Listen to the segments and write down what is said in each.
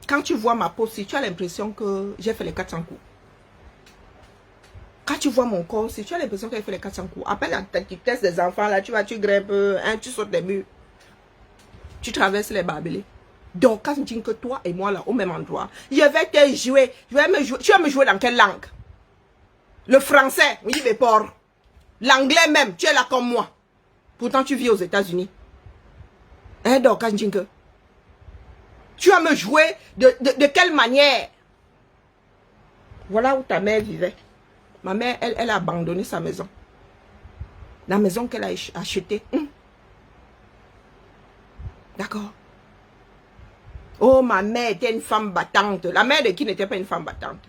Quand tu vois ma peau, si tu as l'impression que j'ai fait les 400 coups. Quand tu vois mon corps, si tu as l'impression que j'ai fait les 400 coups. Appelle la vitesse des enfants, là, tu vas, tu grimpes, hein, tu sautes les murs. Tu traverses les barbelés. Donc, quand je dis que toi et moi, là, au même endroit, je vais te jouer. Tu vas me jouer dans quelle langue? Le français, oui, mais porc. L'anglais même, tu es là comme moi. Pourtant, tu vis aux États-Unis. Hein, donc, quand je dis que tu vas me jouer de quelle manière? Voilà où ta mère vivait. Ma mère, elle a abandonné sa maison. La maison qu'elle a achetée. D'accord. Oh, ma mère était une femme battante. La mère de qui n'était pas une femme battante?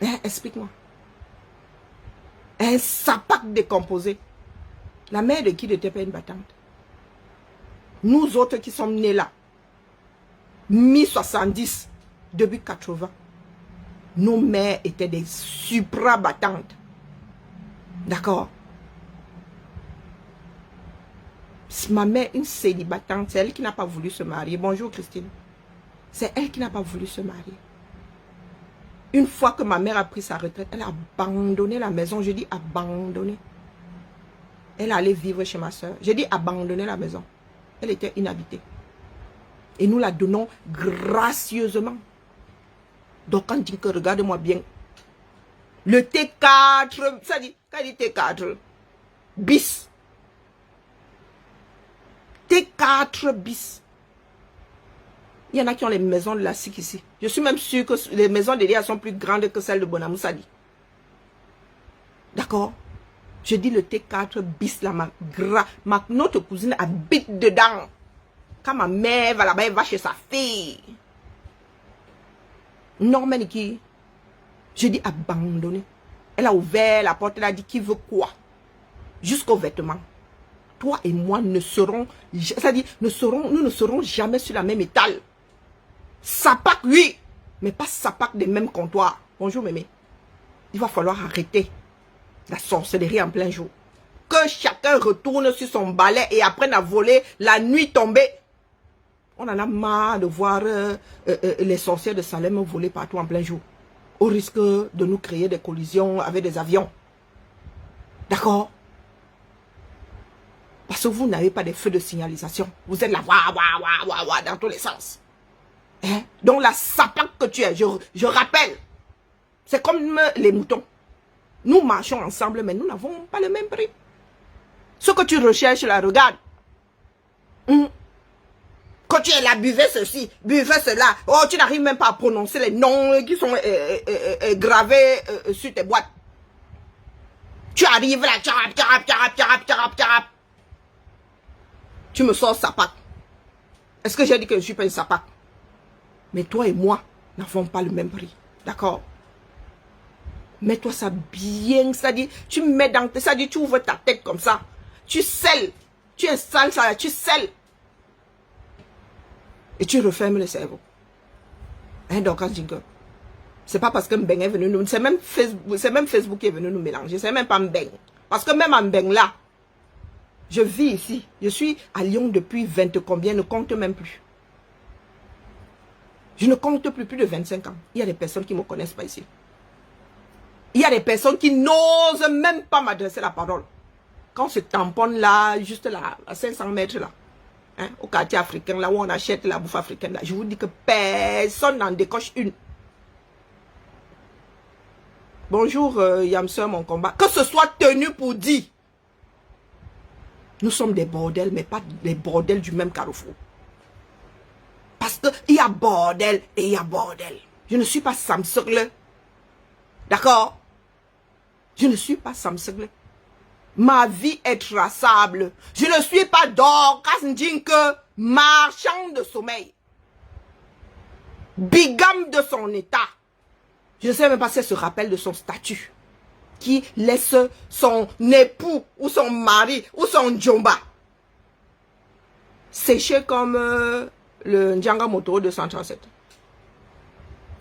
Hein, explique-moi. Un sapac décomposé. La mère de qui n'était pas une battante? Nous autres qui sommes nés là, mi-70, début 80, nos mères étaient des supra-battantes. D'accord? Ma mère, une célibatante, c'est elle qui n'a pas voulu se marier. Bonjour Christine. C'est elle qui n'a pas voulu se marier. Une fois que ma mère a pris sa retraite, elle a abandonné la maison. Je dis abandonné. Elle allait vivre chez ma soeur. J'ai dit abandonner la maison. Elle était inhabitée. Et nous la donnons gracieusement. Donc quand on dit que regarde-moi bien. Le T4, ça dit, quand il dit T4, bis. T4 bis. Il y en a qui ont les maisons de la SIC ici. Je suis même sûre que les maisons de l'IA sont plus grandes que celles de Bonamoussadi. D'accord? Je dis le T4 bis là, notre cousine habite dedans. Quand ma mère va là-bas, elle va chez sa fille. Norman qui, je dis abandonné. Elle a ouvert la porte, elle a dit qui veut quoi? Jusqu'aux vêtements. Toi et moi ne serons, c'est-à-dire, nous ne serons jamais sur la même étale. Sapac, oui, mais pas sapac des mêmes comptoirs. Bonjour, mémé. Il va falloir arrêter la sorcellerie en plein jour. Que chacun retourne sur son balai et apprenne à voler la nuit tombée. On en a marre de voir les sorcières de Salem voler partout en plein jour. Au risque de nous créer des collisions avec des avions. D'accord? Parce que vous n'avez pas de feux de signalisation. Vous êtes là, dans tous les sens. Hein? Donc la sapac que tu es, je rappelle, c'est comme les moutons. Nous marchons ensemble, mais nous n'avons pas le même prix. Ce que tu recherches là, regarde. Quand tu es là, buvez ceci, buvez cela. Oh, tu n'arrives même pas à prononcer les noms qui sont gravés sur tes boîtes. Tu arrives là, tu me sors sapac. Est-ce que j'ai dit que je ne suis pas une sapac? Mais toi et moi n'avons pas le même prix. D'accord? Mets-toi ça bien, ça dit, tu mets dans, ça dit, tu ouvres ta tête comme ça. Tu scelles. Tu installes ça, tu scelles. Et tu refermes le cerveau. Hein, donc, quand je dis que c'est pas parce que Mbeng est venu nous, c'est même Facebook qui est venu nous mélanger. C'est même pas Mbeng. Parce que même en Mbeng là, je vis ici. Je suis à Lyon depuis 20 combien, ne compte même plus. Je ne compte plus de 25 ans. Il y a des personnes qui ne me connaissent pas ici. Il y a des personnes qui n'osent même pas m'adresser la parole. Quand on se tamponne là, juste là, à 500 mètres là, hein, au quartier africain, là où on achète la bouffe africaine, là, je vous dis que personne n'en décoche une. Bonjour, Yamseur, mon combat. Que ce soit tenu pour dire. Nous sommes des bordels, mais pas des bordels du même carrefour. Parce qu'il y a bordel et il y a bordel. Je ne suis pas Samsung. D'accord? Je ne suis pas Samsung. Ma vie est traçable. Je ne suis pas que marchand de sommeil. Bigame de son état. Je ne sais même pas si elle se rappelle de son statut. Qui laisse son époux ou son mari ou son djomba sécher comme le Ndjanga Moto 237.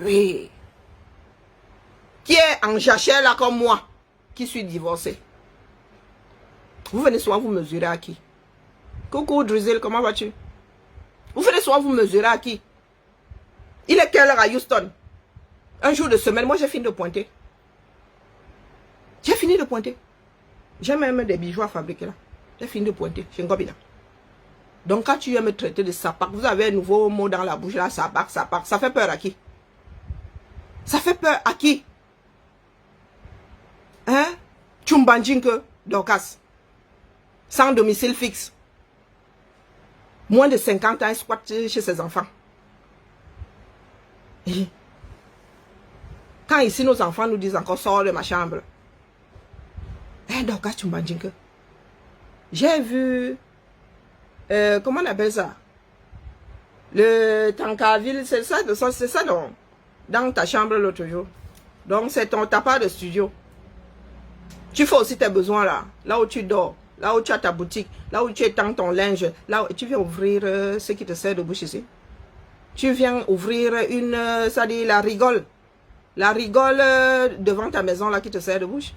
Oui. Qui est en jachère là comme moi, qui suis divorcée. Vous venez souvent vous mesurer à qui? Coucou Drizzle, comment vas-tu? Vous venez souvent vous mesurer à qui? Il est quelle heure à Houston? Un jour de semaine, moi j'ai fini de pointer. J'ai fini de pointer. J'ai même des bijoux à fabriquer là. J'ai fini de pointer. Chez Ngobina. Donc quand tu viens me traiter de sapak, vous avez un nouveau mot dans la bouche là, sapak, sapak. Ça fait peur à qui? Ça fait peur à qui? Hein? Chumbanjinke, Dorcas. Sans domicile fixe. Moins de 50 ans, il squatte chez ses enfants. Et quand ici nos enfants nous disent encore sors de ma chambre. Hein, Dorcas Chumbanjinke. J'ai vu... comment on appelle ça? Le Tankaville, c'est ça non? Dans ta chambre l'autre jour. Donc c'est ta part de studio. Tu fais aussi tes besoins là. Là où tu dors. Là où tu as ta boutique. Là où tu étends ton linge. Là où tu viens ouvrir ce qui te sert de bouche ici. Tu viens ouvrir une... ça dit la rigole. La rigole devant ta maison là qui te sert de bouche.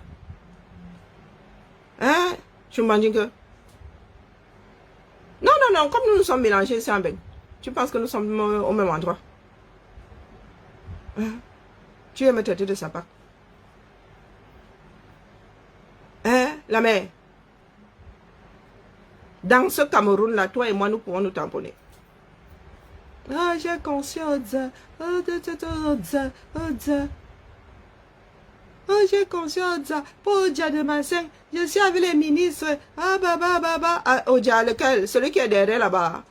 Hein? Tu m'imagines que... Non, non, non, comme nous nous sommes mélangés ici en Beng. Tu penses que nous sommes au même endroit? Hein? Tu veux me traiter de sapak? Hein, la mère? Dans ce Cameroun-là, toi et moi, nous pouvons nous tamponner. Ah, j'ai conscience. Oh, j'ai conscience. Pour Odia de Masseng, je suis avec les ministres. Ah, baba. Ah, Odia, lequel? Celui qui est derrière là-bas.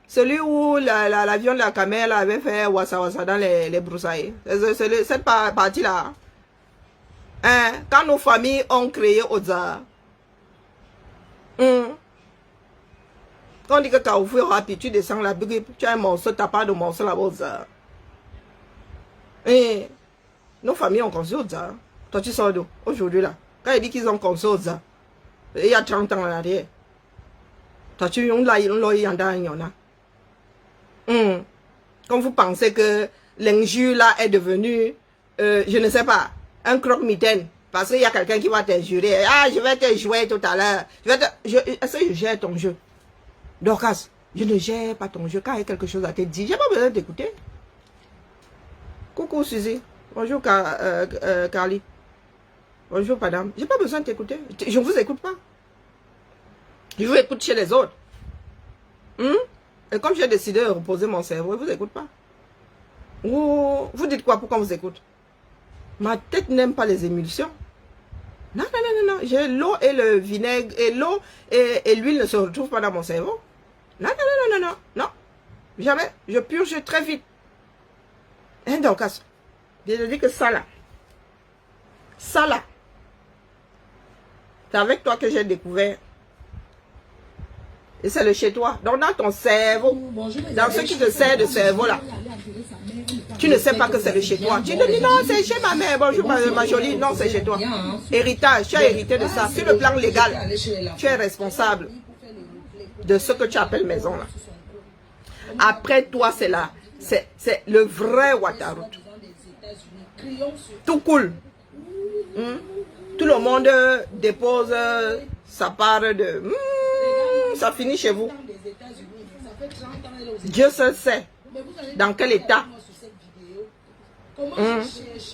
Celui où l'avion de la Camel avait fait wassa dans les broussailles. C'est cette partie-là. Hein? Quand nos familles ont créé Odia. Quand on dit que Kaoufou est rapide, tu descends la brique, tu as un morceau, tu n'as pas de morceau là-bas. Et nos familles ont construit Odia. Toi, tu sors d'où? Aujourd'hui, là. Quand ils disent qu'ils ont construit Odia, il y a 30 ans en arrière. Toi, tu as Quand vous pensez que l'injure là est devenu, je ne sais pas, un croque-mitaine, parce qu'il y a quelqu'un qui va t'injurer. Ah, je vais te jouer tout à l'heure. Est-ce que je gère ton jeu? Dorcas, je ne gère pas ton jeu. Quand il y a quelque chose à te dire, j'ai pas besoin d'écouter. Coucou Suzy. Bonjour Carly. Bonjour madame. J'ai pas besoin de t'écouter. Je ne vous écoute pas. Je vous écoute chez les autres. Et comme j'ai décidé de reposer mon cerveau, je ne vous écoute pas. Vous dites quoi? Pourquoi on vous écoute? Ma tête n'aime pas les émulsions. Non. J'ai l'eau et le vinaigre. Et l'eau et l'huile ne se retrouvent pas dans mon cerveau. Non. Jamais. Je purge très vite. Donc, je dis que ça là. C'est avec toi que j'ai découvert. Et c'est le chez toi. Donc dans ton cerveau, dans ce qui te sert de cerveau là, tu ne sais pas que c'est le chez toi. Tu te dis non, c'est chez ma mère. Bonjour ma jolie. Non, c'est chez toi. Héritage, tu as hérité de ça. Sur le plan légal, tu es responsable de ce que tu appelles maison là. Après toi, c'est là. C'est le vrai Ouattara. Tout cool. Tout le monde dépose sa part de... ça finit chez vous. Dieu seul sait dans quel état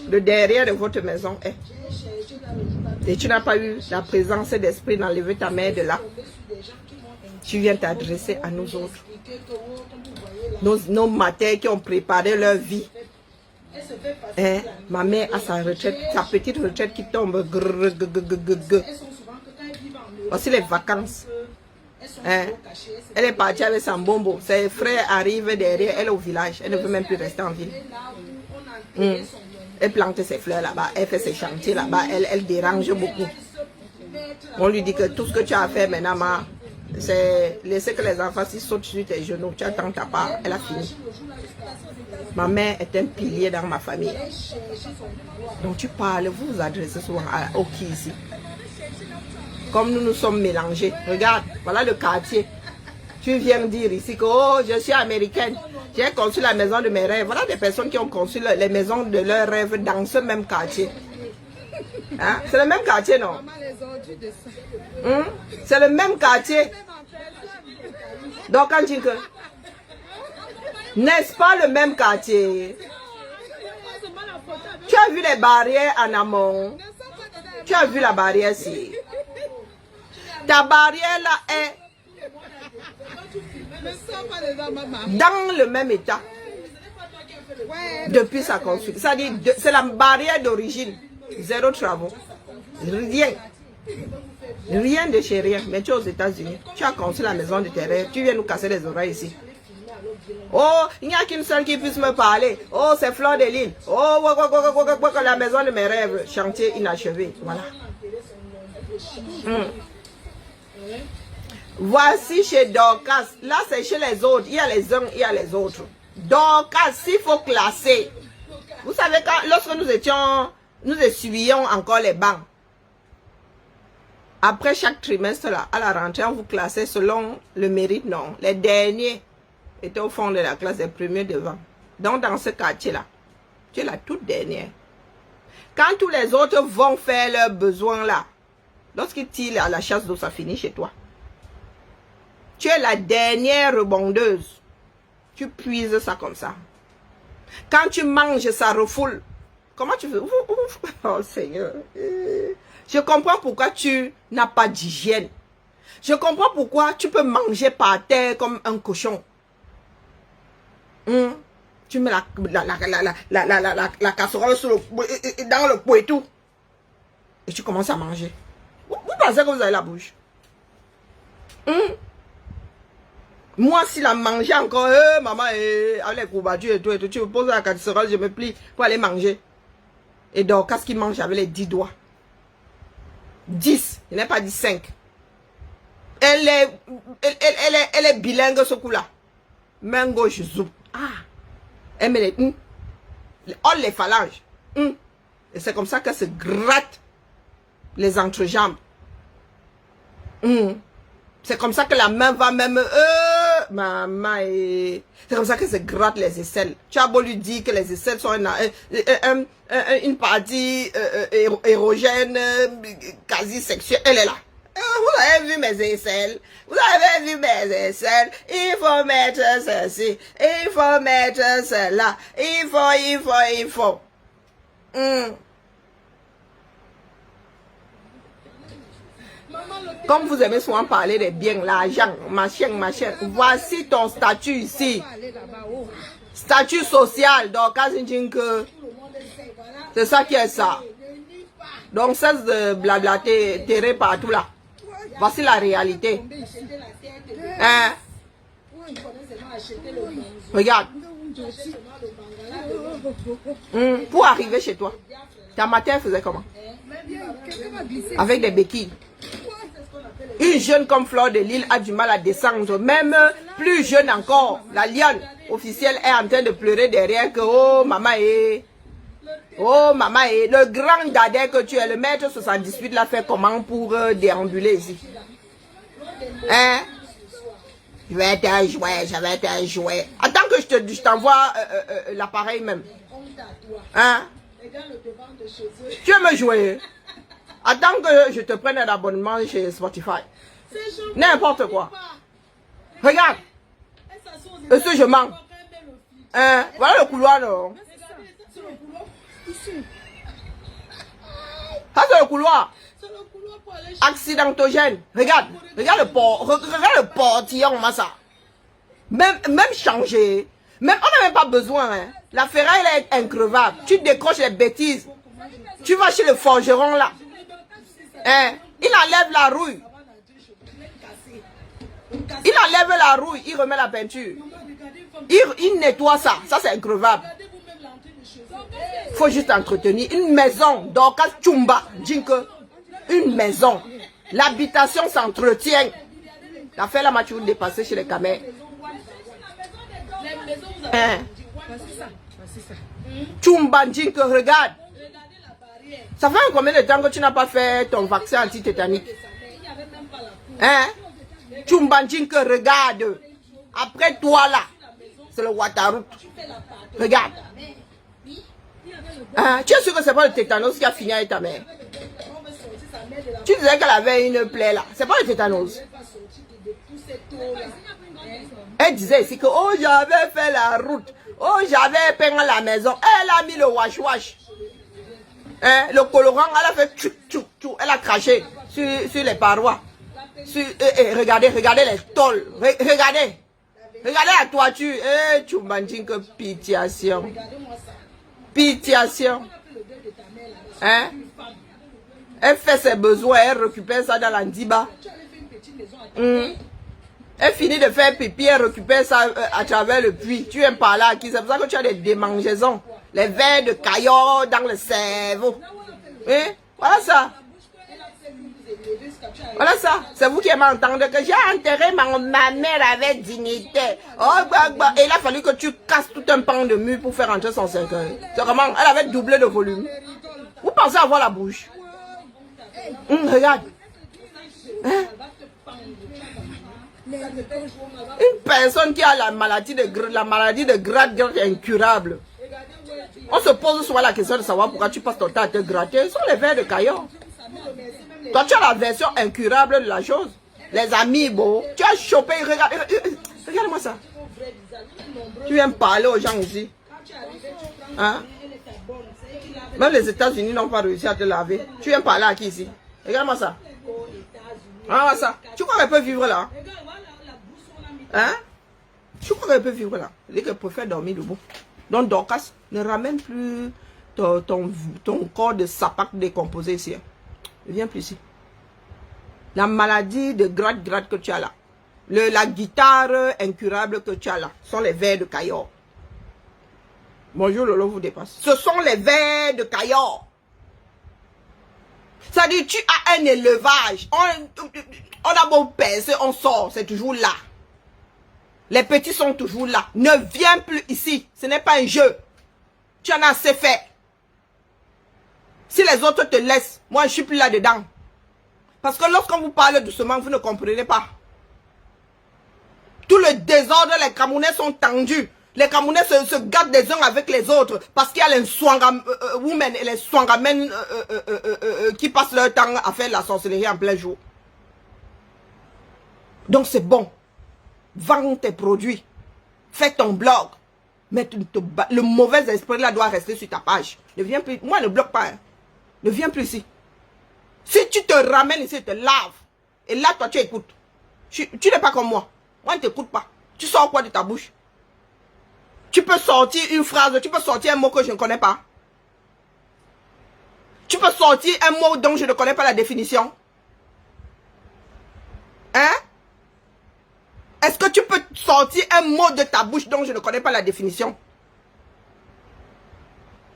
le derrière de votre maison est. Et tu n'as pas eu la présence d'esprit d'enlever ta mère de là. Tu viens t'adresser à nous autres. Nos matères qui ont préparé leur vie. Ma mère a sa retraite, sa petite retraite qui tombe. Voici les vacances. Elle est partie avec son bombo. Ses frères arrivent derrière. Elle est au village. Elle ne veut même plus rester en ville. Elle plante ses fleurs là-bas. Elle fait ses chantiers là-bas. Elle dérange beaucoup. On lui dit que tout ce que tu as fait maintenant, c'est laisser que les enfants s'y sautent sur tes genoux. Tu attends ta part. Elle a fini. Ma mère est un pilier dans ma famille. Donc tu parles, vous vous adressez souvent au qui ici. Comme nous nous sommes mélangés. Regarde, voilà le quartier. Tu viens dire ici que oh, je suis américaine. J'ai conçu la maison de mes rêves. Voilà des personnes qui ont conçu les maisons de leurs rêves dans ce même quartier. Hein? C'est le même quartier, non? C'est le même quartier. Donc quand tu dis que... N'est-ce pas le même quartier? Tu as vu les barrières en amont? Tu as vu la barrière ici? Ta barrière là est dans le même état depuis sa construction. C'est-à-dire, c'est la barrière d'origine. Zéro travaux. Rien. Rien de chez rien. Mais tu es aux États-Unis. Tu as construit la maison de tes rêves. Tu viens nous casser les oreilles ici. Oh, il n'y a qu'une seule qui puisse me parler. Oh, c'est Fleur de Lille. Oh, la maison de mes rêves. Chantier inachevé. Voilà. Voici chez Dorcas. Là, c'est chez les autres. Il y a les uns, il y a les autres. Dorcas, s'il faut classer. Vous savez, lorsque nous essuyions encore les bancs. Après chaque trimestre, là, à la rentrée, on vous classait selon le mérite, non. Les derniers étaient au fond de la classe, des premiers devant. Donc, dans ce quartier-là, tu es la toute dernière. Quand tous les autres vont faire leurs besoins là, lorsqu'ils tirent à la chasse d'eau, ça finit chez toi. Tu es la dernière rebondeuse. Tu puises ça comme ça. Quand tu manges, ça refoule. Comment tu fais? Oh Seigneur. Je comprends pourquoi tu n'as pas d'hygiène. Je comprends pourquoi tu peux manger par terre comme un cochon. Tu mets la casserole dans le pot et tout. Et tu commences à manger. Vous pensez que vous avez la bouche? Moi, si la manger encore, maman, avec les courbatures et tout, tu me poses la casserole, je me plie pour aller manger. Et donc, qu'est-ce qu'il mange avec les 10 doigts? 10, il n'est pas dit 5. Elle est bilingue ce coup-là. Main gauche, zoup. Ah. Elle met les phalanges. Et c'est comme ça qu'elle se gratte les entrejambes. C'est comme ça que la main va même... maman, c'est comme ça qu'elle se gratte les aisselles. Tu as beau lui dire que les aisselles sont une partie érogène, quasi sexuelle. Elle est là. Vous avez vu mes aisselles? Vous avez vu mes aisselles? Il faut mettre ceci. Il faut mettre cela. Il faut. Comme vous aimez souvent parler des biens, l'argent, machin. Voici ton statut ici. Statut social. Donc, c'est ça qui est ça. Donc, cesse de blablater, terrer partout là. Voici la réalité. Hein? Regarde. Pour arriver chez toi, ta mère faisait comment? Avec des béquilles. Une jeune comme Fleur de Lille a du mal à descendre. Même plus jeune encore, la lionne officielle est en train de pleurer derrière que oh maman est... Oh maman est... Le grand dadais que tu es, le maître 78 l'a fait comment pour déambuler ici? Hein? Je vais te jouer. Attends que je t'envoie l'appareil même. Hein? Tu veux me jouer? Attends que je te prenne un abonnement chez Spotify. N'importe quoi. Regarde. Est-ce que je mens? Hein? Voilà le couloir, non? Ça, c'est le couloir. Accidentogène. Regarde. Regarde le portillon, ça. Même changer. Même, on n'a même pas besoin. Hein. La ferraille, elle est increvable. Tu décroches les bêtises. Tu vas chez le forgeron, là. Hein? Il enlève la rouille. Il enlève la rouille. Il remet la peinture. Il nettoie ça. Ça, c'est increvable. Il faut juste entretenir. Une maison. Dorcas Chumba. Une maison. L'habitation s'entretient. L'affaire là, tu veux dépasser chez les camères. Hein? Chumba Djinke, regarde. Ça fait combien de temps que tu n'as pas fait ton vaccin anti-tétanique? Hein? Chumba Djinke, regarde. Après toi là, c'est le Watarout. Regarde. Hein? Tu es sûr que c'est pas le tétanos qui a fini avec ta mère? Tu disais qu'elle avait une plaie là. C'est pas le tétanos. Elle disait ici que, oh, j'avais fait la route. Oh, j'avais peint la maison. Elle a mis le wash-wash. Hein, le colorant, elle a fait tchou, tchou, tchou. Elle a craché sur les parois. Regardez les tôles. Regardez. Regardez la toiture. Eh, tu m'as dit que pitiation. Pitiation. Hein? Elle fait ses besoins, elle récupère ça dans l'andiba. Elle finit de faire pipi, elle récupère ça à travers le puits. Tu aimes par là, c'est pour ça que tu as des démangeaisons. Les vers de caillots dans le cerveau. Hein? Voilà ça. Voilà ça. C'est vous qui m'entendez que j'ai enterré ma mère avec dignité. Oh, et il a fallu que tu casses tout un pan de mur pour faire entrer son cercueil. C'est comment? Elle avait doublé de volume. Vous pensez avoir la bouche? Regarde. Hein? Une personne qui a la maladie de gratte incurable. On se pose souvent la question de savoir pourquoi tu passes ton temps à te gratter. Ce sont les vers de caillot. Toi, tu as la version incurable de la chose. Les amis, bon, tu as chopé. Regarde-moi ça. Tu viens parler aux gens ici. Hein? Même les États-Unis n'ont pas réussi à te laver. Tu viens parler à qui ici? Regarde-moi ça. Ah, ça. Tu crois qu'elle peut vivre là? Hein? Tu crois qu'elle peut vivre là? Elle dit qu'elle préfère dormir debout. Donc, Dorcas, ne ramène plus ton corps de sapac décomposé ici. Ne viens plus ici. La maladie de gratte que tu as là. La guitare incurable que tu as là. Sont les vers de caillot. Bonjour, Lolo vous dépasse. Ce sont les vers de caillot. Ça dit, tu as un élevage. On a beau percer, on sort, c'est toujours là. Les petits sont toujours là. Ne viens plus ici. Ce n'est pas un jeu. Tu en as assez fait. Si les autres te laissent, moi je suis plus là-dedans. Parce que lorsqu'on vous parle doucement, vous ne comprenez pas. Tout le désordre, les Camerounais sont tendus. Les Camerounais se gâtent des uns avec les autres. Parce qu'il y a les women et les Swangamen qui passent leur temps à faire la sorcellerie en plein jour. Donc c'est bon. Vends tes produits. Fais ton blog. Mais le mauvais esprit là doit rester sur ta page. Ne viens plus. Moi, ne bloque pas. Hein. Ne viens plus ici. Si tu te ramènes ici, tu te laves. Et là, toi, tu écoutes. Tu n'es pas comme moi. Moi, je ne t'écoute pas. Tu sors quoi de ta bouche? Tu peux sortir une phrase, tu peux sortir un mot que je ne connais pas. Tu peux sortir un mot dont je ne connais pas la définition. Hein? Est-ce que tu peux sortir un mot de ta bouche dont je ne connais pas la définition?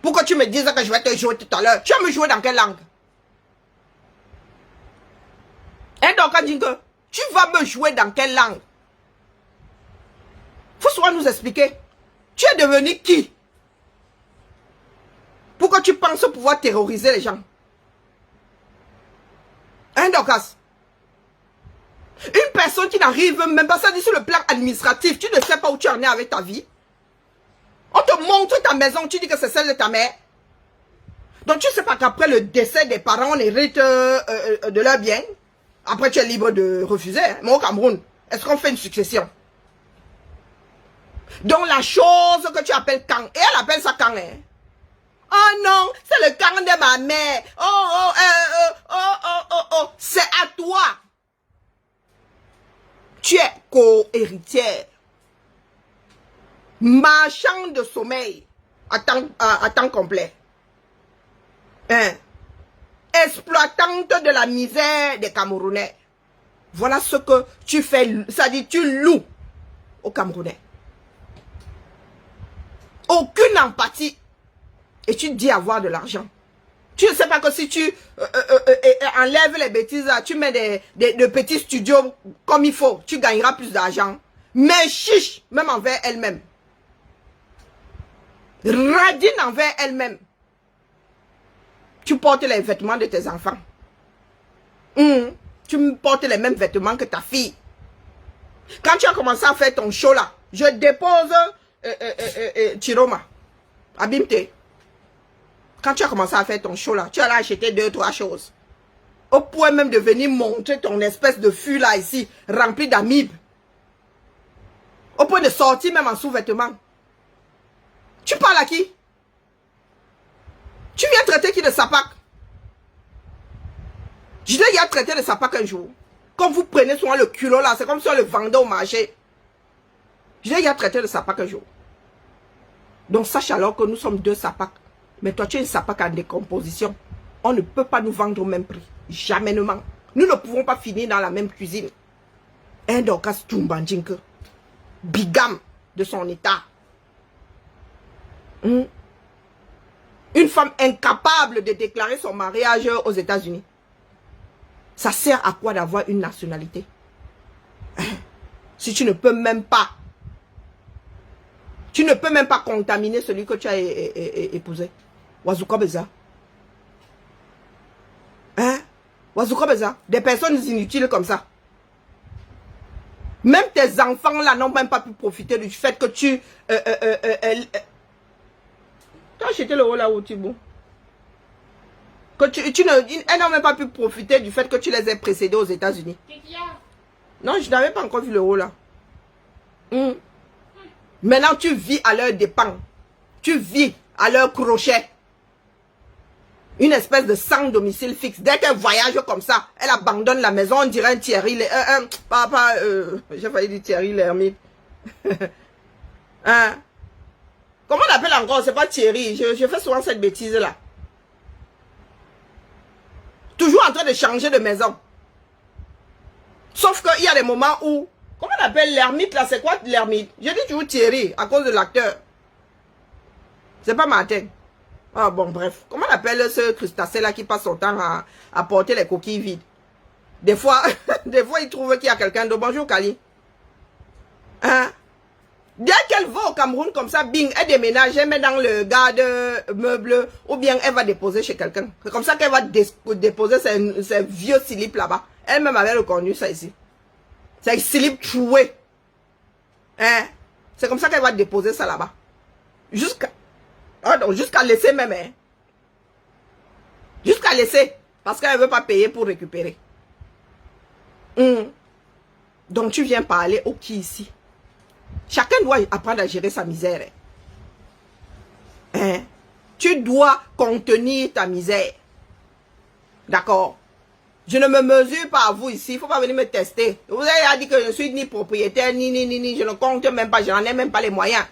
Pour que tu me dises que je vais te jouer tout à l'heure. Tu vas me jouer dans quelle langue? Hein, donc, tu vas me jouer dans quelle langue? Faut souvent nous expliquer. Tu es devenu qui? Pour que tu penses pouvoir terroriser les gens. Hein, Dorcas? Une personne qui n'arrive même pas, ça dit sur le plan administratif, tu ne sais pas où tu en es avec ta vie. On te montre ta maison, tu dis que c'est celle de ta mère. Donc tu ne sais pas qu'après le décès des parents, on hérite de leurs biens. Après tu es libre de refuser. Hein. Mais au Cameroun, est-ce qu'on fait une succession? Donc la chose que tu appelles Kang, et elle appelle ça Kang. Hein? Oh non, c'est le Kang de ma mère. Oh, c'est à toi. Tu es co-héritière. Marchand de sommeil à temps complet. Hein? Exploitante de la misère des Camerounais. Voilà ce que tu fais. Ça dit, tu loues aux Camerounais. Aucune empathie. Et tu dis avoir de l'argent. Tu ne sais pas que si tu enlèves les bêtises, tu mets de petits studios comme il faut, tu gagneras plus d'argent. Mais chiche, même envers elle-même. Radine envers elle-même. Tu portes les vêtements de tes enfants. Tu portes les mêmes vêtements que ta fille. Quand tu as commencé à faire ton show là, je dépose Chiroma, Abimte. Quand tu as commencé à faire ton show là, tu allais acheter 2-3 choses. Au point même de venir montrer ton espèce de fût là ici, rempli d'amibes. Au point de sortir même en sous-vêtements. Tu parles à qui? Tu viens traiter qui de sapac? Je l'ai déjà traité de sapac un jour. Quand vous prenez souvent le culot là, c'est comme si on le vendait au marché. Je l'ai déjà traité de sapac un jour. Donc sache alors que nous sommes deux sapacs. Mais toi tu es une sapac en décomposition. On ne peut pas nous vendre au même prix. Jamais. Nous ne pouvons pas finir dans la même cuisine. Un Dorcas Chumba-Njinke. Bigame de son état. Une femme incapable de déclarer son mariage aux États-Unis. Ça sert à quoi d'avoir une nationalité? Si tu ne peux même pas. Tu ne peux même pas contaminer celui que tu as épousé. Wazuka Beza. Hein? Wazuka Beza. Des personnes inutiles comme ça. Même tes enfants là n'ont même pas pu profiter du fait que tu... Tu as acheté le haut là où Thibaut. Elles n'ont même pas pu profiter du fait que tu les aies précédés aux États-Unis. Non, je n'avais pas encore vu le haut là. Maintenant, tu vis à leur dépens. Tu vis à leur crochet. Une espèce de sans domicile fixe. Dès qu'elle voyage comme ça, elle abandonne la maison, on dirait un Thierry. J'ai failli dire Thierry l'ermite. Hein? Comment on appelle encore? C'est pas Thierry. Je fais souvent cette bêtise là. Toujours en train de changer de maison. Sauf qu'il y a des moments où... Comment on appelle l'ermite là? C'est quoi l'ermite? Je dis toujours Thierry à cause de l'acteur. C'est pas Martin. Ah bon, bref. Comment on appelle ce crustacé là qui passe son temps à porter les coquilles vides? Des fois, il trouve qu'il y a quelqu'un de bonjour Kali. Hein? Dès qu'elle va au Cameroun comme ça, bing, elle déménage, elle met dans le garde-meuble ou bien elle va déposer chez quelqu'un. C'est comme ça qu'elle va déposer ses vieux slips là-bas. Elle-même avait reconnu ça ici. C'est slip troué. Hein? C'est comme ça qu'elle va déposer ça là-bas. Jusqu'à laisser même. Hein? Jusqu'à laisser. Parce qu'elle ne veut pas payer pour récupérer. Donc tu viens parler au qui ici? Chacun doit apprendre à gérer sa misère. Hein? Tu dois contenir ta misère. D'accord? Je ne me mesure pas à vous ici. Il ne faut pas venir me tester. Vous avez dit que je ne suis ni propriétaire, ni. Je ne compte même pas. Je n'en ai même pas les moyens.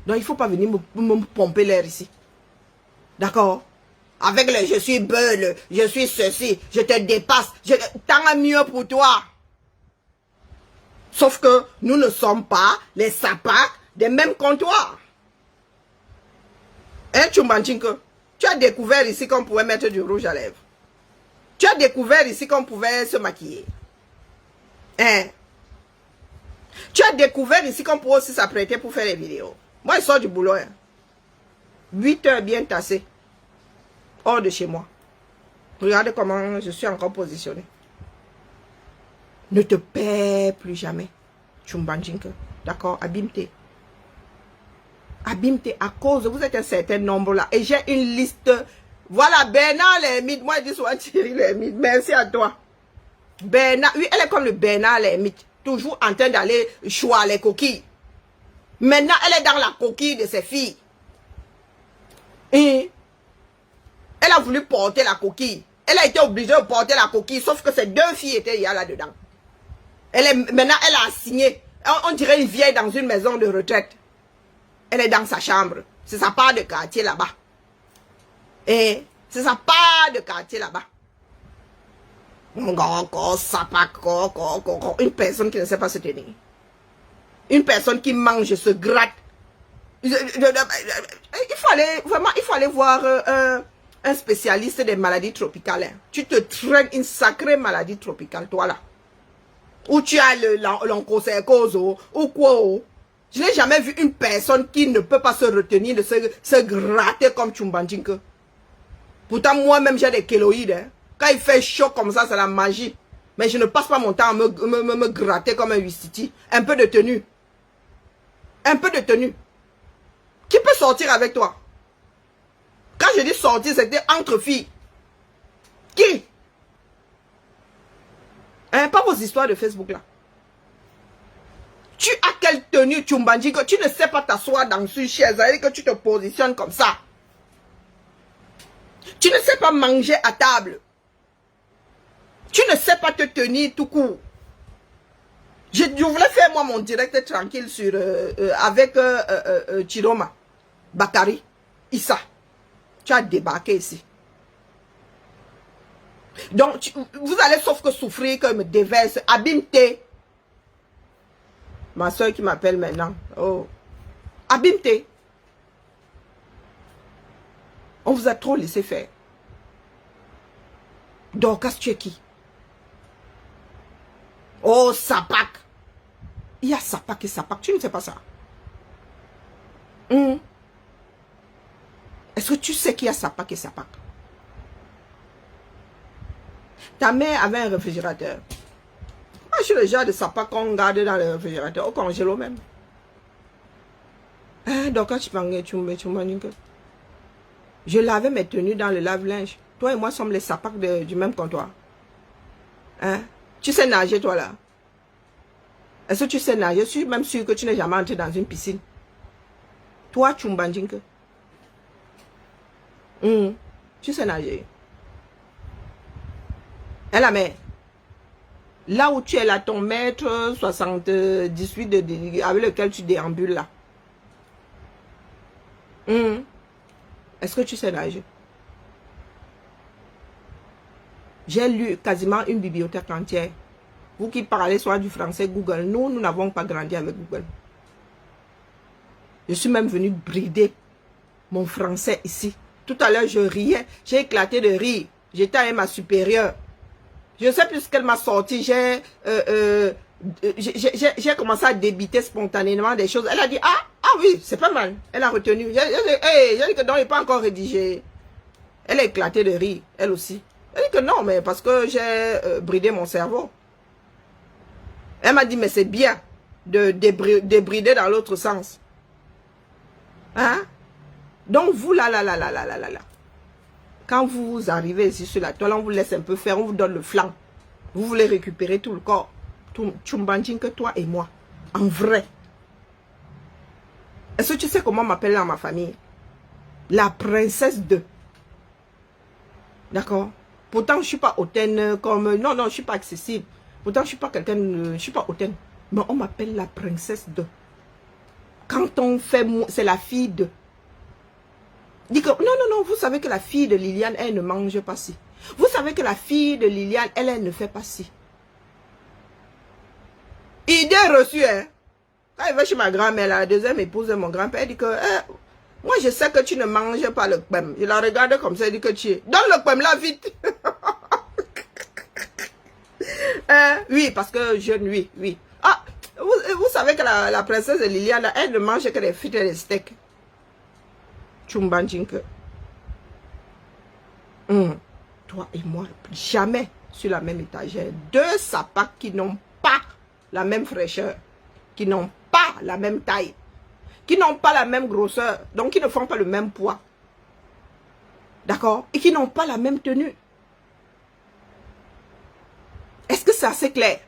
Donc il ne faut pas venir me pomper l'air ici. D'accord? Avec le je suis beule, je suis ceci, je te dépasse. Tant mieux pour toi. Sauf que nous ne sommes pas les sapacs des mêmes comptoirs. Hein, Chumba-Njinke? Tu as découvert ici qu'on pouvait mettre du rouge à lèvres. Tu as découvert ici qu'on pouvait se maquiller. Hein? Tu as découvert ici qu'on pouvait aussi s'apprêter pour faire des vidéos. Moi, je sors du boulot. Hein. 8 heures bien tassées. Hors de chez moi. Regardez comment je suis encore positionnée. Ne te perds plus jamais. Chumba-Njinke. D'accord? Abimte. Abimte à cause, vous êtes un certain nombre là. Et j'ai une liste. Voilà, Bernard l'ermite. Moi, je dis souvent Thierry l'ermite. Merci à toi. Bernard, oui, elle est comme le Bernard l'ermite. Toujours en train d'aller choisir les coquilles. Maintenant, elle est dans la coquille de ses filles. Et elle a voulu porter la coquille. Elle a été obligée de porter la coquille, sauf que ses deux filles étaient là-dedans. Maintenant, elle a signé. On dirait une vieille dans une maison de retraite. Elle est dans sa chambre. C'est sa part de quartier là-bas. Et c'est sa part de quartier là-bas. Une personne qui ne sait pas se tenir. Une personne qui mange, se gratte. Il faut aller voir un spécialiste des maladies tropicales. Hein. Tu te traînes une sacrée maladie tropicale, toi là. Ou tu as l'onchocercose ou quoi. Je n'ai jamais vu une personne qui ne peut pas se retenir de se gratter comme Chumba-Njinke. Pourtant, moi-même, j'ai des kéloïdes. Hein. Quand il fait chaud comme ça, c'est la magie. Mais je ne passe pas mon temps à me gratter comme un huistiti. Un peu de tenue. Un peu de tenue. Qui peut sortir avec toi? Quand je dis sortir, c'était entre filles. Qui? Hein, pas vos histoires de Facebook là. Tu as quelle tenue, Tchoumbandji, que tu ne sais pas t'asseoir dans une chaise, c'est-à-dire que tu te positionnes comme ça. Tu ne sais pas manger à table. Tu ne sais pas te tenir tout court. Je voulais faire moi mon direct tranquille sur, avec Chiroma, Bakari, Issa. Tu as débarqué ici. Donc, vous allez sauf que souffrir, que me déverse, abîme-t'es. Ma soeur qui m'appelle maintenant. Oh. Abîme-t'es. On vous a trop laissé faire. Dorcas, tu es qui? Oh, Sapak. Il y a Sapak et Sapak. Tu ne sais pas ça. Est-ce que tu sais qu'il y a Sapak et Sapak? Ta mère avait un réfrigérateur. Moi, je suis le genre de Sapak qu'on garde dans le réfrigérateur, au congélo même. Donc, quand tu manges, je lavais mes tenues dans le lave-linge. Toi et moi sommes les Sapak du même comptoir. Hein? Tu sais nager, toi, là? Est-ce que tu sais nager? Je suis même sûr que tu n'es jamais entré dans une piscine. Toi, Tchoumbandjinke. Tu sais nager. Et la mère, là où tu es là, ton mètre 78 avec lequel tu déambules là. Est-ce que tu sais nager? J'ai lu quasiment une bibliothèque entière. Vous qui parlez soit du français Google, nous n'avons pas grandi avec Google. Je suis même venu brider mon français ici. Tout à l'heure, je riais. J'ai éclaté de rire. J'étais avec ma supérieure. Je ne sais plus ce qu'elle m'a sorti. J'ai commencé à débiter spontanément des choses. Elle a dit, ah oui, c'est pas mal. Elle a retenu. J'ai dit que non, il n'est pas encore rédigé. Elle a éclaté de rire, elle aussi. Elle dit que non, mais parce que j'ai bridé mon cerveau. Elle m'a dit, mais c'est bien de débrider dans l'autre sens. Hein? Donc, vous, là. Quand vous arrivez ici sur la toile, on vous laisse un peu faire, on vous donne le flanc. Vous voulez récupérer tout le corps. Tchoumbandjinke, que toi et moi. En vrai. Est-ce que tu sais comment on m'appelle dans ma famille? La princesse de. D'accord? Pourtant, je ne suis pas hautaine comme... Non, je ne suis pas accessible. Pourtant, je ne suis pas quelqu'un... Je ne suis pas hautaine. Mais on m'appelle la princesse de. Quand on fait... C'est la fille de. Dit que, non, vous savez que la fille de Liliane, elle ne mange pas ci. Vous savez que la fille de Liliane, elle ne fait pas ci. Idée reçue, hein. Quand elle va chez ma grand-mère, la deuxième épouse de mon grand-père, elle dit que, moi je sais que tu ne manges pas le pem. Je la regarde comme ça, elle dit que tu es. Donne le pem là, vite. Oui, parce que jeune, oui. Ah, vous savez que la princesse de Liliane, elle ne mange que des frites et des steaks. Tchoumbandjinke. Toi et moi, jamais sur la même étagère. Deux sapacs qui n'ont pas la même fraîcheur, qui n'ont pas la même taille, qui n'ont pas la même grosseur, donc qui ne font pas le même poids. D'accord? Et qui n'ont pas la même tenue. Est-ce que c'est assez clair?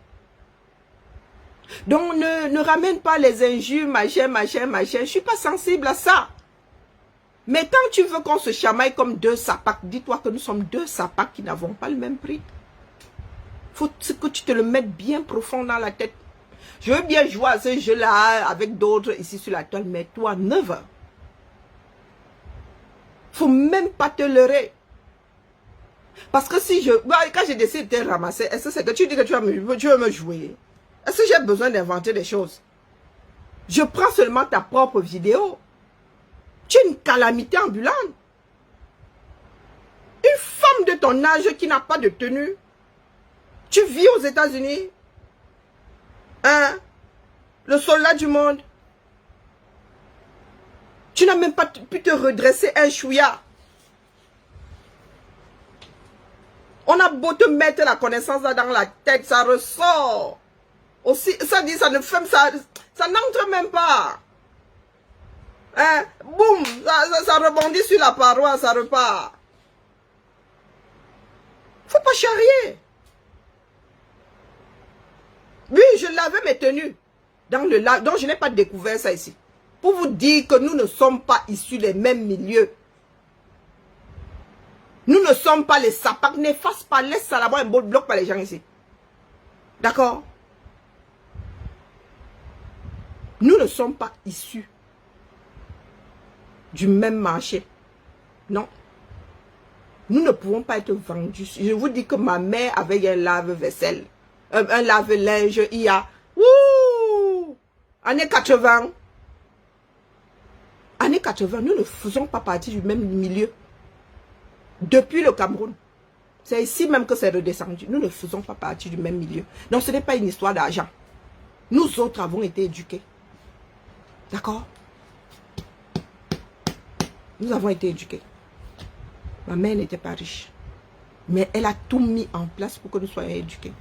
Donc ne ramène pas les injures, machin. Je ne suis pas sensible à ça. Mais quand tu veux qu'on se chamaille comme deux sapacs, dis-toi que nous sommes deux sapacs qui n'avons pas le même prix. Faut que tu te le mettes bien profond dans la tête. Je veux bien jouer à ce jeu-là avec d'autres ici sur la toile, mais toi, 9 heures. Faut même pas te leurrer. Parce que si quand je décide de te ramasser, est-ce que c'est que tu dis que tu veux me jouer? Est-ce que j'ai besoin d'inventer des choses? Je prends seulement ta propre vidéo. Tu es une calamité ambulante. Une femme de ton âge qui n'a pas de tenue. Tu vis aux États-Unis. Hein? Le soldat du monde. Tu n'as même pas pu te redresser un chouïa. On a beau te mettre la connaissance là dans la tête, ça ressort. Aussi, ça dit, ça ne fait, ça n'entre même pas. Hein? Boum, ça rebondit sur la paroi, ça repart. Faut pas charrier. Oui, je lavais mes tenues. dans le live. Donc, je n'ai pas découvert ça ici. Pour vous dire que nous ne sommes pas issus des mêmes milieux. Nous ne sommes pas les sapacs. N'efface pas, laisse ça là-bas, ne bloque pas les gens ici. D'accord? Nous ne sommes pas issus du même marché. Non. Nous ne pouvons pas être vendus. Je vous dis que ma mère avait un lave-vaisselle. Un lave-linge, il y a... Ouh, années 80. Années 80, nous ne faisons pas partie du même milieu. Depuis le Cameroun. C'est ici même que c'est redescendu. Nous ne faisons pas partie du même milieu. Donc ce n'est pas une histoire d'argent. Nous autres avons été éduqués. D'accord? Nous avons été éduqués. Ma mère n'était pas riche. Mais elle a tout mis en place pour que nous soyons éduqués.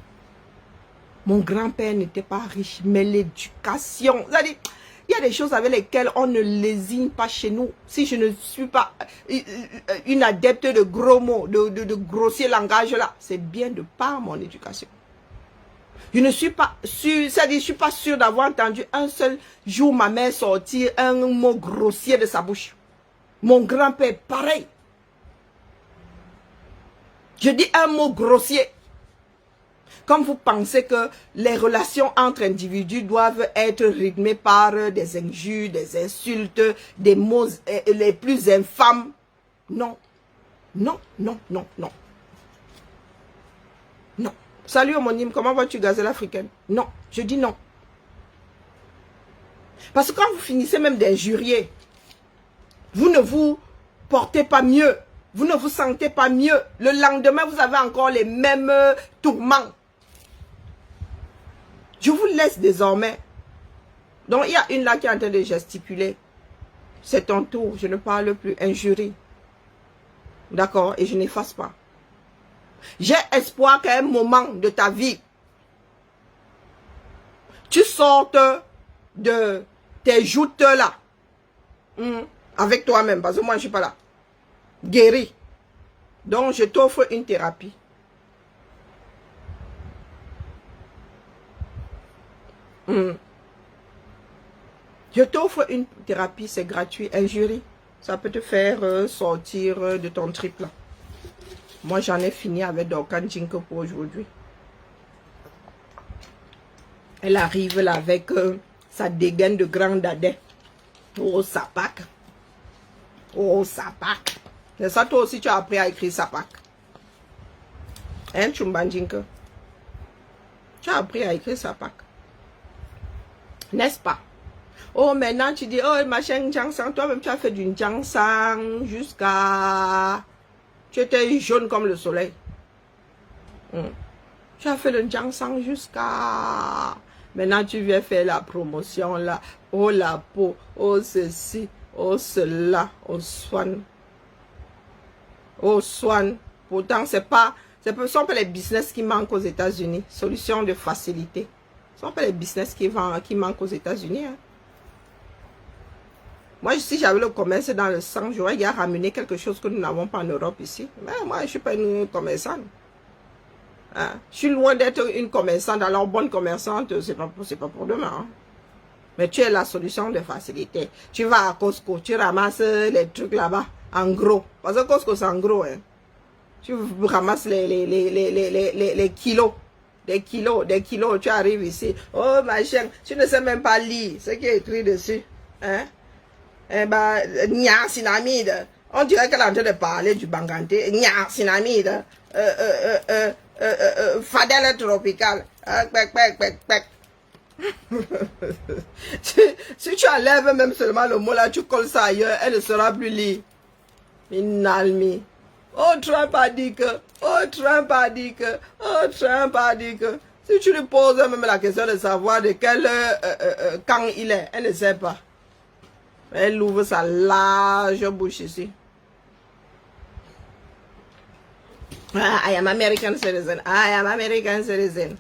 Mon grand-père n'était pas riche, mais l'éducation... C'est-à-dire, il y a des choses avec lesquelles on ne lésine pas chez nous. Si je ne suis pas une adepte de gros mots, de grossier langage là, c'est bien de par mon éducation. Je ne suis pas sûre, c'est-à-dire, je suis pas sûre d'avoir entendu un seul jour ma mère sortir un mot grossier de sa bouche. Mon grand-père, pareil. Je dis un mot grossier. Comme vous pensez que les relations entre individus doivent être rythmées par des injures, des insultes, des mots les plus infâmes. Non. Non, non, non, non. Non. Salut homonyme, comment vas-tu, gazelle africaine? Non, je dis non. Parce que quand vous finissez même d'injurier, vous ne vous portez pas mieux. Vous ne vous sentez pas mieux. Le lendemain, vous avez encore les mêmes tourments. Je vous laisse désormais. Donc, il y a une là qui est en train de gesticuler. C'est ton tour. Je ne parle plus. Injurie. D'accord? Et je n'efface pas. J'ai espoir qu'à un moment de ta vie, tu sortes de tes joutes là. Avec toi-même. Parce que moi, je ne suis pas là. Guéri. Donc, je t'offre une thérapie. Je t'offre une thérapie, c'est gratuit. Injurie, ça peut te faire sortir de ton trip là. Moi, j'en ai fini avec Dorcan Jinko pour aujourd'hui. Elle arrive là avec sa dégaine de grande dadais. Oh, sapac. Oh, sapac. C'est ça, toi aussi, tu as appris à écrire sapac. Hein, Chumbanjinko? Tu as appris à écrire sapac. N'est-ce pas? Oh, maintenant tu dis, oh, machin, Jiangsang, toi-même tu as fait du Jiangsang jusqu'à... Tu étais jaune comme le soleil. Tu as fait le Jiangsang jusqu'à... Maintenant tu viens faire la promotion là. Oh, la peau, oh, ceci, oh, cela, oh, soigne. Oh, soigne. Pourtant, ce sont pas les business qui manquent aux États-Unis. Solution de facilité. Ce ne sont pas les business qui manquent aux États-Unis. Hein. Moi, si j'avais le commerce dans le sang, j'aurais déjà ramené quelque chose que nous n'avons pas en Europe ici. Mais moi, je ne suis pas une commerçante. Hein. Je suis loin d'être une commerçante. Alors, bonne commerçante, ce n'est pas pour demain. Hein. Mais tu es la solution de facilité. Tu vas à Costco, tu ramasses les trucs là-bas en gros. Parce que Costco, c'est en gros. Hein. Tu ramasses les kilos. Des kilos, tu arrives ici. Oh, ma chère, tu ne sais même pas lire ce qui est écrit dessus. Hein? Eh ben, niacinamide. On dirait qu'elle est en train de parler du banganté. Niacinamide. Fadelle tropicale. Si tu enlèves même seulement le mot là, tu colles ça ailleurs, elle ne sera plus lire. Minalmi. Oh, Trump a dit que, oh, Trump a dit que, oh, Trump a dit que. Si tu lui poses même la question de savoir de quel camp il est, elle ne sait pas. Elle ouvre sa large bouche ici. I am American citizen. I am American citizen.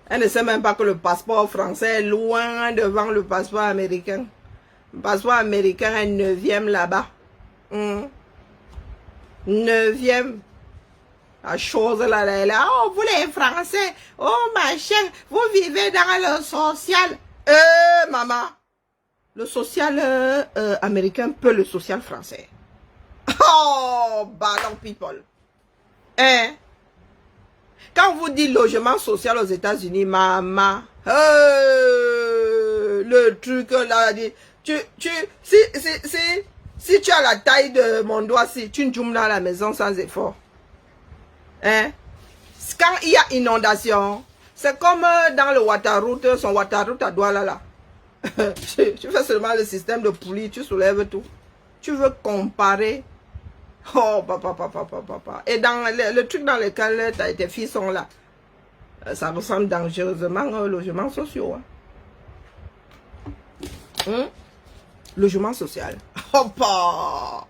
Elle ne sait même pas que le passeport français est loin devant le passeport américain. Le passeport américain est 9e là-bas. 9e. La chose là, oh, vous les Français, oh machin, vous vivez dans le social. Maman, le social américain peut le social français. Oh, ballon people. Hein? Quand vous dites logement social aux États-Unis, maman, le truc là, si tu as la taille de mon doigt, si tu ne joues dans la maison sans effort. Hein? Quand il y a inondation, c'est comme dans le Waterroute, son Waterroute à Douala là. Tu fais seulement le système de poulie, tu soulèves tout. Tu veux comparer. Oh, papa. Et dans le truc dans lequel tes filles sont là, ça ressemble dangereusement aux logements sociaux. Hein? Logement social. Oh, pas.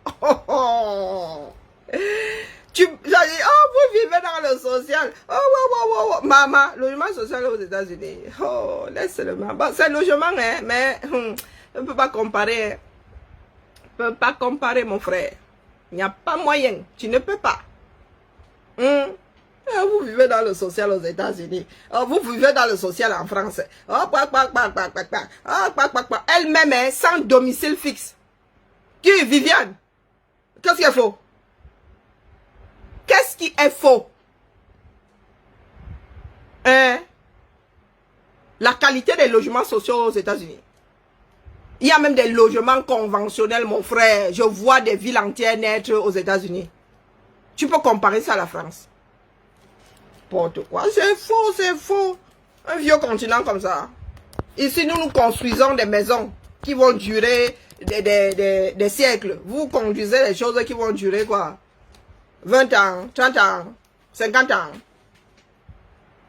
Vous vivez dans le social. Oh, maman, logement social aux États-Unis. Oh, laisse-le-moi. Bon, c'est logement, hein, mais on ne peut pas comparer. Hein. On ne peut pas comparer, mon frère. Il n'y a pas moyen. Tu ne peux pas. Vous vivez dans le social aux États-Unis. Vous vivez dans le social en France. Elle-même est sans domicile fixe. Qui, Viviane? Qu'est-ce qu'il faut? Qu'est-ce qui est faux? La qualité des logements sociaux aux États-Unis. Il y a même des logements conventionnels, mon frère. Je vois des villes entières naître aux États-Unis. Tu peux comparer ça à la France. N'importe quoi. C'est faux. Un vieux continent comme ça. Ici, nous construisons des maisons qui vont durer des siècles. Vous conduisez des choses qui vont durer quoi? 20 ans, 30 ans, 50 ans.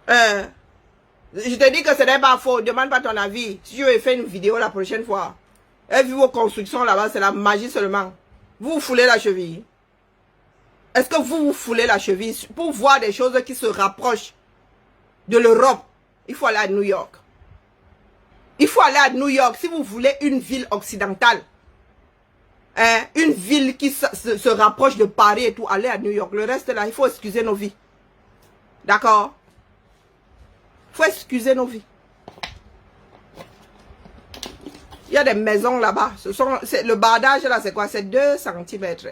Je te dis que ce n'est pas faux. Demande pas ton avis. Si je vais faire une vidéo la prochaine fois. Et vu vos constructions là-bas, c'est la magie seulement. Vous foulez la cheville. Est-ce que vous foulez la cheville? Pour voir des choses qui se rapprochent de l'Europe, il faut aller à New York. Il faut aller à New York si vous voulez une ville occidentale. Une ville qui se rapproche de Paris et tout, allez à New York. Le reste là, il faut excuser nos vies. D'accord? Il faut excuser nos vies. Il y a des maisons là-bas. Le bardage là, c'est quoi? C'est 2 centimètres.